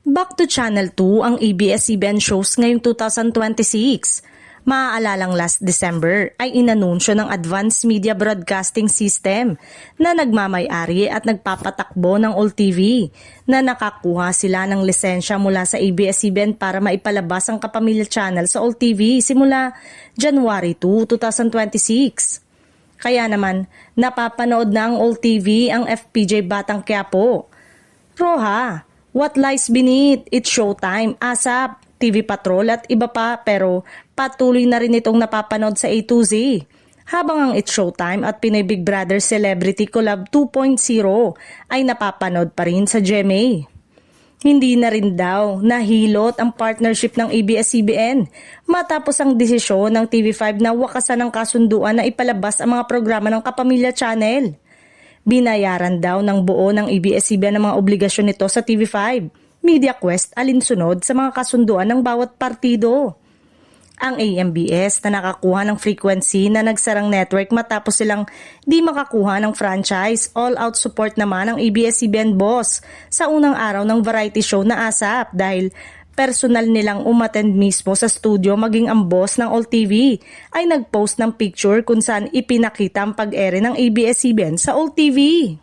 Back to Channel 2 ang ABS-CBN shows ngayong 2026. Maaalalang last December ay inanunsyo ng Advanced Media Broadcasting System na nagmamay-ari at nagpapatakbo ng All TV na nakakuha sila ng lisensya mula sa ABS-CBN para maipalabas ang Kapamilya Channel sa All TV simula January 2, 2026. Kaya naman, napapanood na ang All TV ang FPJ Batang Quiapo. Roha, What Lies Beneath, It's Showtime, ASAP, TV Patrol at iba pa, pero patuloy na rin itong napapanood sa A to Z. Habang ang It's Showtime at Pinoy Big Brother Celebrity Collab 2.0 ay napapanood pa rin sa GMA. Hindi na rin daw nahilot ang partnership ng ABS-CBN matapos ang desisyon ng TV5 na wakasan ng kasunduan na ipalabas ang mga programa ng Kapamilya Channel. Binayaran daw ng buo ng ABS-CBN ang mga obligasyon nito sa TV5, MediaQuest alinsunod sa mga kasunduan ng bawat partido. Ang AMBS na nakakuha ng frequency na nagsarang network matapos silang di makakuha ng franchise, all-out support naman ang ABS-CBN boss sa unang araw ng variety show na ASAP dahil personal nilang umattend mismo sa studio maging ang boss ng All TV ay nagpost ng picture kung saan ipinakita ang pag-ere ng ABS-CBN sa All TV.